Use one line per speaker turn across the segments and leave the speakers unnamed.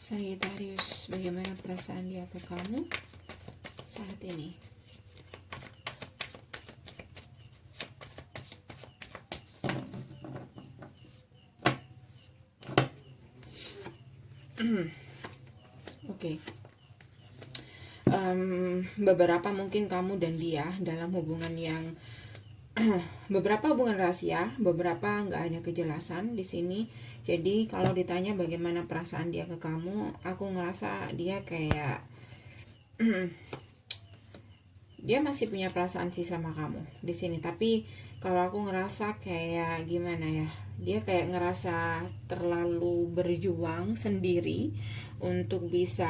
Sagittarius, bagaimana perasaan dia ke kamu saat ini? Oke. Beberapa mungkin kamu dan dia dalam hubungan yang beberapa hubungan rahasia, beberapa nggak ada kejelasan di sini. Jadi kalau ditanya bagaimana perasaan dia ke kamu, aku ngerasa dia kayak dia masih punya perasaan sih sama kamu di sini. Tapi kalau aku ngerasa kayak gimana ya, dia kayak ngerasa terlalu berjuang sendiri untuk bisa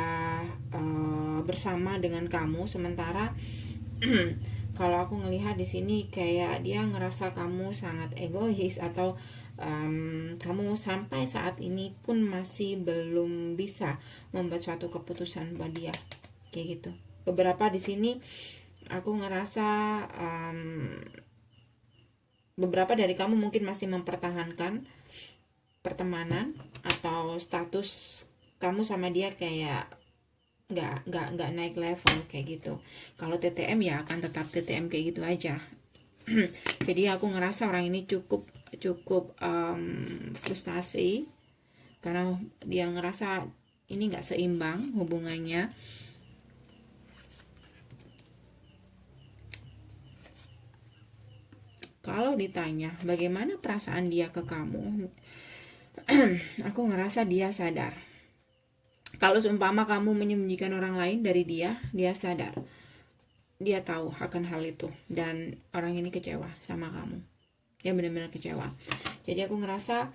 bersama dengan kamu, sementara kalau aku ngelihat di sini kayak dia ngerasa kamu sangat egois, atau kamu sampai saat ini pun masih belum bisa membuat suatu keputusan buat dia, kayak gitu. Beberapa di sini aku ngerasa beberapa dari kamu mungkin masih mempertahankan pertemanan atau status kamu sama dia kayak nggak naik level kayak gitu. Kalau TTM ya akan tetap TTM kayak gitu aja. Jadi aku ngerasa orang ini cukup frustasi karena dia ngerasa ini nggak seimbang hubungannya. Kalau ditanya bagaimana perasaan dia ke kamu, aku ngerasa dia sadar. Kalau seumpama kamu menyembunyikan orang lain dari dia, dia sadar. Dia tahu akan hal itu. Dan orang ini kecewa sama kamu. Dia benar-benar kecewa. Jadi aku ngerasa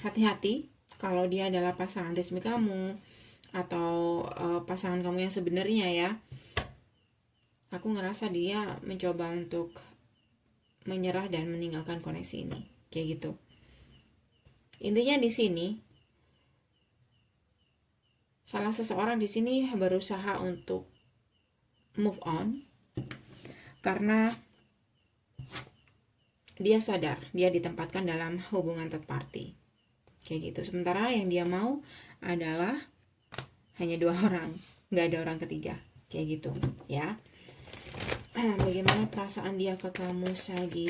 hati-hati kalau dia adalah pasangan resmi kamu, atau pasangan kamu yang sebenarnya ya. Aku ngerasa dia mencoba untuk menyerah dan meninggalkan koneksi ini. Kayak gitu. Intinya di sini, salah seseorang di sini berusaha untuk move on karena dia sadar dia ditempatkan dalam hubungan third party, kayak gitu. Sementara yang dia mau adalah hanya 2 orang, nggak ada orang ketiga, kayak gitu ya. Bagaimana perasaan dia ke kamu, Sagi?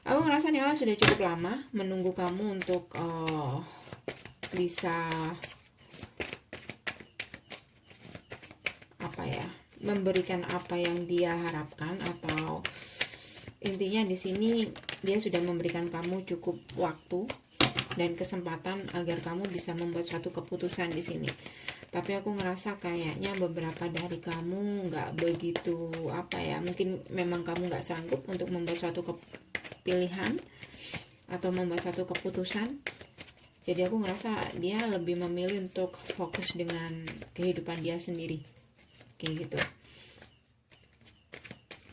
Aku ngerasa nih orang sudah cukup lama menunggu kamu untuk bisa memberikan apa yang dia harapkan, atau intinya di sini dia sudah memberikan kamu cukup waktu dan kesempatan agar kamu bisa membuat suatu keputusan di sini. Tapi aku ngerasa kayaknya beberapa dari kamu nggak begitu mungkin memang kamu nggak sanggup untuk membuat suatu pilihan atau membuat suatu keputusan. Jadi aku ngerasa dia lebih memilih untuk fokus dengan kehidupan dia sendiri, kayak gitu.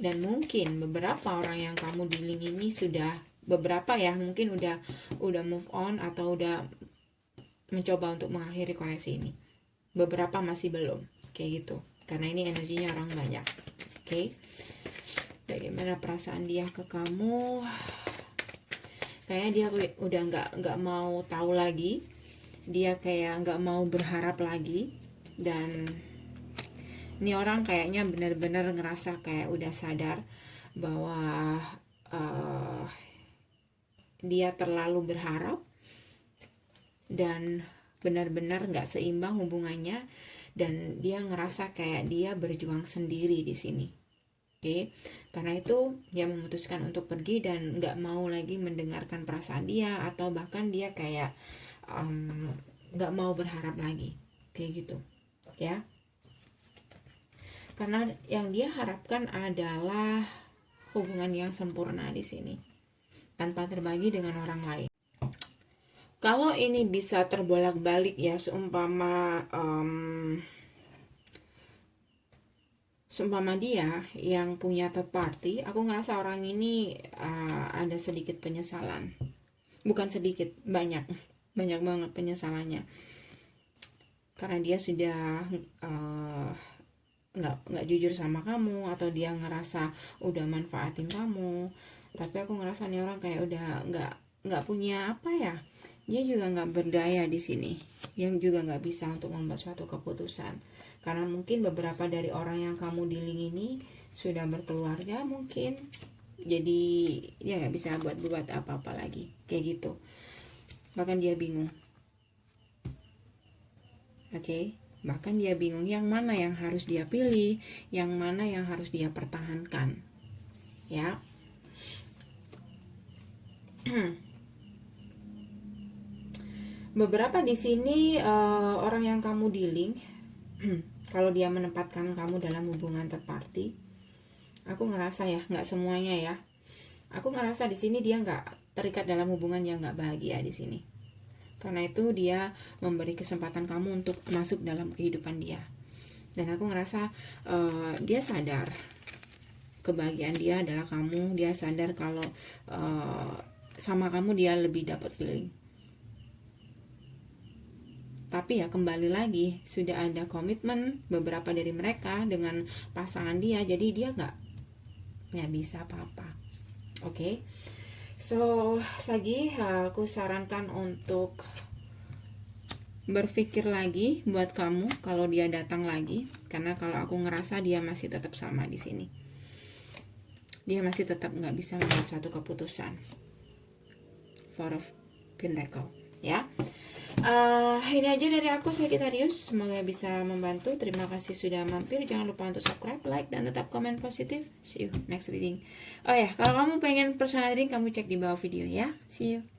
Dan mungkin beberapa orang yang kamu dealing ini sudah beberapa ya, mungkin udah move on atau udah mencoba untuk mengakhiri koneksi ini. Beberapa masih belum, kayak gitu. Karena ini energinya orang banyak. Oke. Bagaimana perasaan dia ke kamu? Kayaknya dia udah nggak mau tahu lagi. Dia kayak nggak mau berharap lagi. Dan ini orang kayaknya benar-benar ngerasa kayak udah sadar bahwa dia terlalu berharap dan benar-benar nggak seimbang hubungannya, dan dia ngerasa kayak dia berjuang sendiri di sini. Oke, karena itu dia memutuskan untuk pergi dan nggak mau lagi mendengarkan perasaan dia, atau bahkan dia kayak nggak mau berharap lagi, kayak gitu, ya. Karena yang dia harapkan adalah hubungan yang sempurna di sini, tanpa terbagi dengan orang lain. Kalau ini bisa terbolak-balik ya, seumpama dia yang punya third party, aku ngerasa orang ini ada sedikit penyesalan. Bukan sedikit, banyak banget penyesalannya. Karena dia sudah nggak jujur sama kamu, atau dia ngerasa udah manfaatin kamu. Tapi aku ngerasa nih orang kayak udah nggak punya dia juga nggak berdaya di sini, yang juga nggak bisa untuk membuat suatu keputusan, karena mungkin beberapa dari orang yang kamu dealing ini sudah berkeluarga mungkin, jadi dia nggak bisa buat apa-apa lagi kayak gitu, bahkan dia bingung. Oke, bahkan dia bingung yang mana yang harus dia pilih, yang mana yang harus dia pertahankan, ya. Beberapa di sini orang yang kamu dealing, kalau dia menempatkan kamu dalam hubungan third party, aku ngerasa ya, nggak semuanya ya. Aku ngerasa di sini dia nggak terikat dalam hubungan yang nggak bahagia di sini. Karena itu dia memberi kesempatan kamu untuk masuk dalam kehidupan dia. Dan aku ngerasa dia sadar kebahagiaan dia adalah kamu. Dia sadar kalau sama kamu dia lebih dapat feeling. Tapi ya kembali lagi, sudah ada komitmen beberapa dari mereka dengan pasangan dia, jadi dia nggak bisa apa-apa. Oke. So Sagi, aku sarankan untuk berpikir lagi buat kamu kalau dia datang lagi, karena kalau aku ngerasa dia masih tetap sama di sini, dia masih tetap nggak bisa membuat suatu keputusan. Four of Pentacle, ya. Ini aja dari aku, Sagittarius. Semoga bisa membantu. Terima kasih sudah mampir. Jangan lupa untuk subscribe, like, dan tetap komen positif. See you next reading. Oh ya, kalau kamu pengen personal reading, kamu cek di bawah video ya. See you.